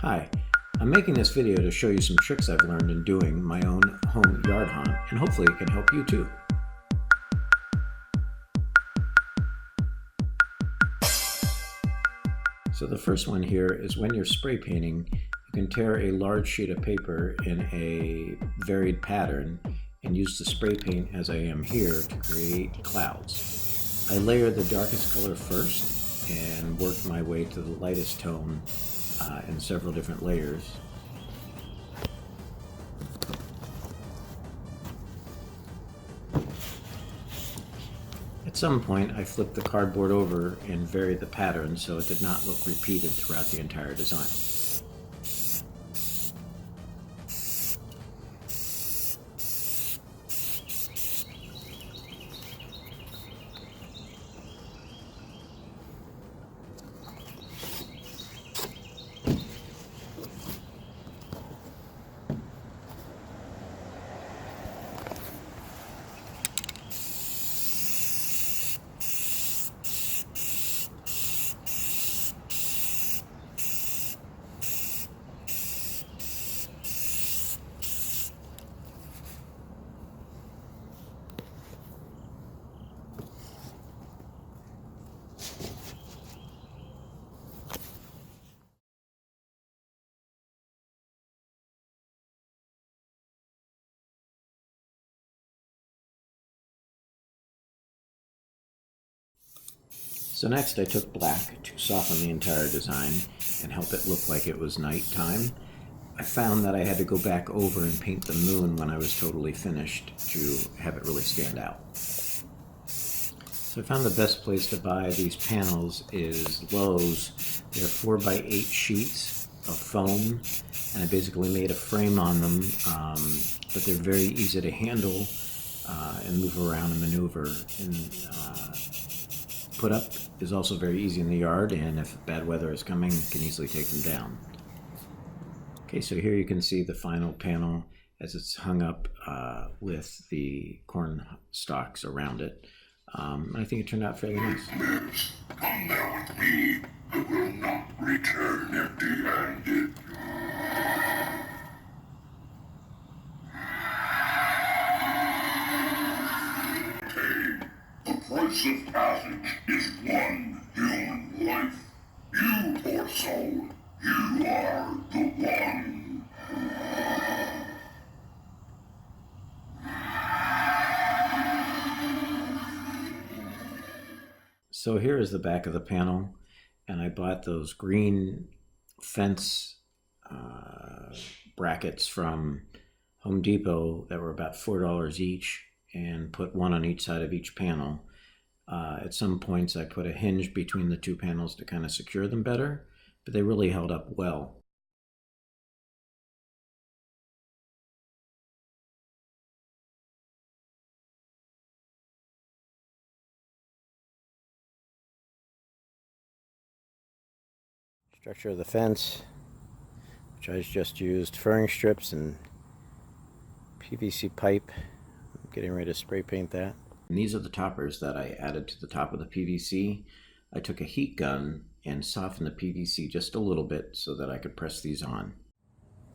Hi, I'm making this video to show you some tricks I've learned in doing my own home yard haunt, and hopefully it can help you too. So the first one here is when you're spray painting, you can tear a large sheet of paper in a varied pattern and use the spray paint as I am here to create clouds. I layer the darkest color first and work my way to the lightest tone in several different layers. At some point, I flipped the cardboard over and varied the pattern so it did not look repeated throughout the entire design. So next I took black to soften the entire design and help it look like it was nighttime. I found that I had to go back over and paint the moon when I was totally finished to have it really stand out. So I found the best place to buy these panels is Lowe's. They're 4x8 sheets of foam, and I basically made a frame on them, but they're very easy to handle and move around and maneuver. And put up is also very easy in the yard, and if bad weather is coming, you can easily take them down. Okay, so here you can see the final panel as it's hung up with the corn stalks around it. I think it turned out fairly nice. Come there with me. I will not return empty-handed. The price of passage is one human life. You, poor soul, you are the one. So here is the back of the panel, and I bought those green fence brackets from Home Depot that were about $4 each, and put one on each side of each panel. At some points I put a hinge between the two panels to kind of secure them better, but they really held up well. Structure of the fence, which I just used furring strips and PVC pipe. I'm getting ready to spray paint that. And these are the toppers that I added to the top of the PVC. I took a heat gun and softened the PVC just a little bit so that I could press these on.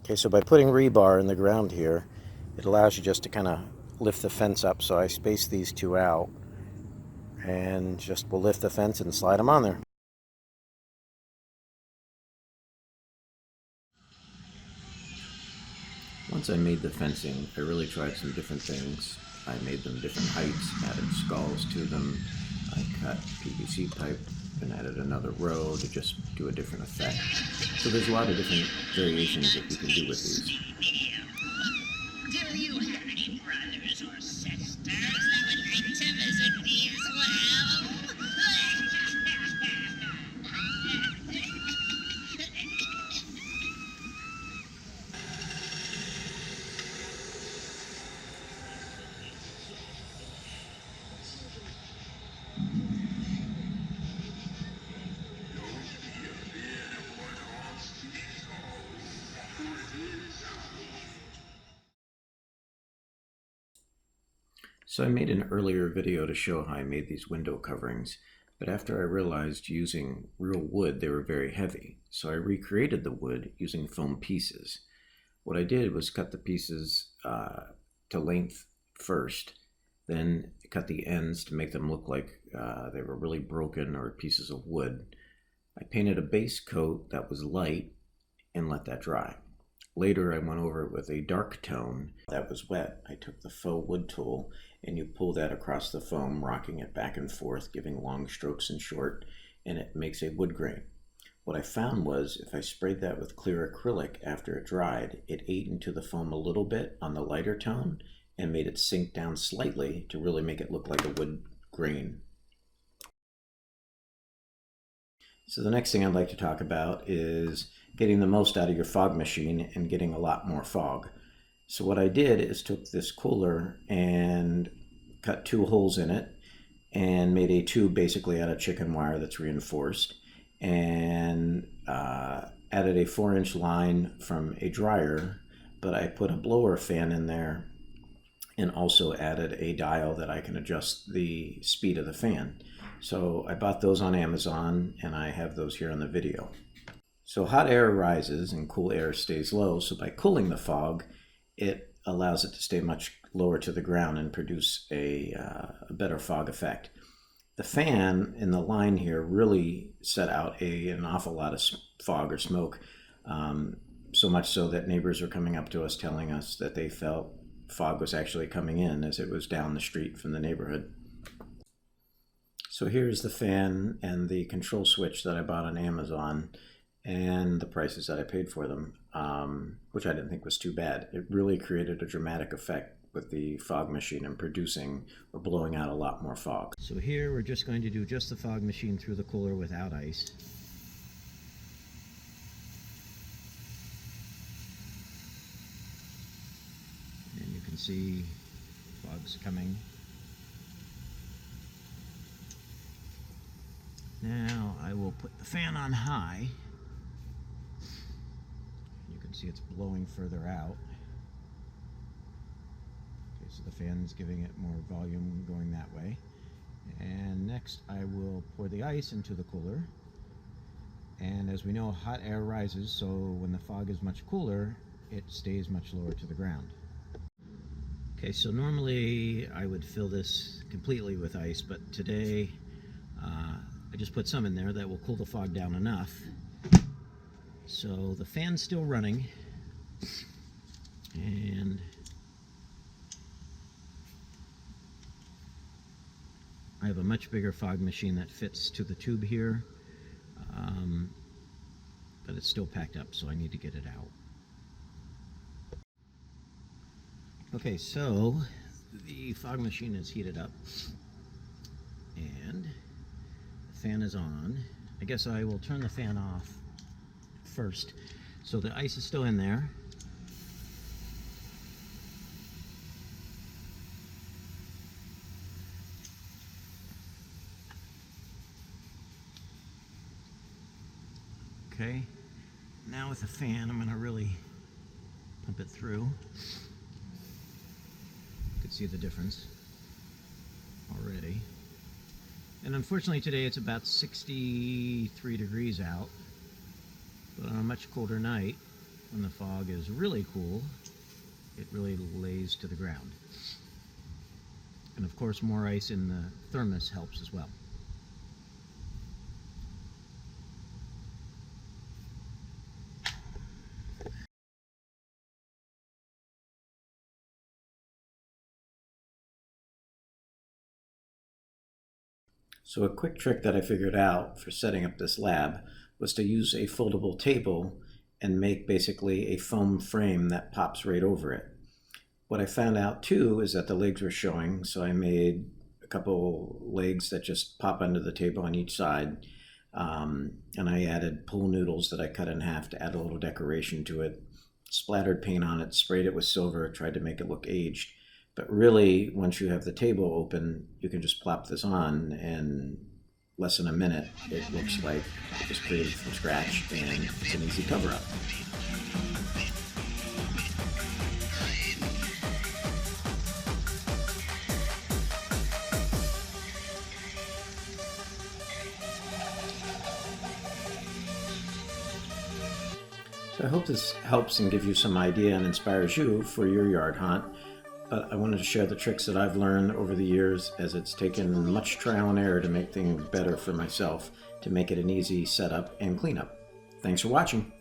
Okay, so by putting rebar in the ground here, it allows you just to kind of lift the fence up. So I spaced these two out and just will lift the fence and slide them on there. Once I made the fencing, I really tried some different things. I made them different heights, added skulls to them. I cut PVC pipe and added another row to just do a different effect. So there's a lot of different variations that you can do with these. Do you have any brothers or sisters that would like to visit me as well? So I made an earlier video to show how I made these window coverings. But after I realized using real wood, they were very heavy. So I recreated the wood using foam pieces. What I did was cut the pieces to length first, then cut the ends to make them look like they were really broken or pieces of wood. I painted a base coat that was light and let that dry. Later, I went over it with a dark tone that was wet. I took the faux wood tool and you pull that across the foam, rocking it back and forth, giving long strokes and short, and it makes a wood grain. What I found was if I sprayed that with clear acrylic after it dried, it ate into the foam a little bit on the lighter tone and made it sink down slightly to really make it look like a wood grain. So the next thing I'd like to talk about is getting the most out of your fog machine and getting a lot more fog. So what I did is took this cooler and cut 2 holes in it and made a tube basically out of chicken wire that's reinforced, and added a 4-inch line from a dryer, but I put a blower fan in there and also added a dial that I can adjust the speed of the fan. So I bought those on Amazon and I have those here on the video. So hot air rises and cool air stays low, so by cooling the fog, it allows it to stay much lower to the ground and produce a better fog effect. The fan in the line here really set out an awful lot of fog or smoke, so much so that neighbors were coming up to us telling us that they felt fog was actually coming in as it was down the street from the neighborhood. So here's the fan and the control switch that I bought on Amazon and the prices that I paid for them, which I didn't think was too bad. It really created a dramatic effect with the fog machine and producing or blowing out a lot more fog. So here we're just going to do just the fog machine through the cooler without ice. And you can see fog's coming. Now I will put the fan on high. You can see it's blowing further out. Okay, so the fan's giving it more volume going that way. And next I will pour the ice into the cooler. And as we know, hot air rises, so when the fog is much cooler, it stays much lower to the ground. Okay, so normally I would fill this completely with ice, but today I just put some in there that will cool the fog down enough. So the fan's still running, and I have a much bigger fog machine that fits to the tube here, but it's still packed up, so I need to get it out. Okay, so the fog machine is heated up and the fan is on. I guess I will turn the fan off first. So the ice is still in there. Okay, now with the fan, I'm going to really pump it through. You can see the difference already. And unfortunately today it's about 63 degrees out, but on a much colder night, when the fog is really cool, it really lays to the ground. And of course more ice in the thermos helps as well. So a quick trick that I figured out for setting up this lab was to use a foldable table and make basically a foam frame that pops right over it. What I found out too is that the legs were showing, so I made a couple legs that just pop under the table on each side, and I added pool noodles that I cut in half to add a little decoration to it, splattered paint on it, sprayed it with silver, tried to make it look aged. But really, once you have the table open, you can just plop this on, and less than a minute, it looks like it was created from scratch, and it's an easy cover-up. So I hope this helps and gives you some idea and inspires you for your yard haunt. But I wanted to share the tricks that I've learned over the years, as it's taken much trial and error to make things better for myself, to make it an easy setup and cleanup. Thanks for watching.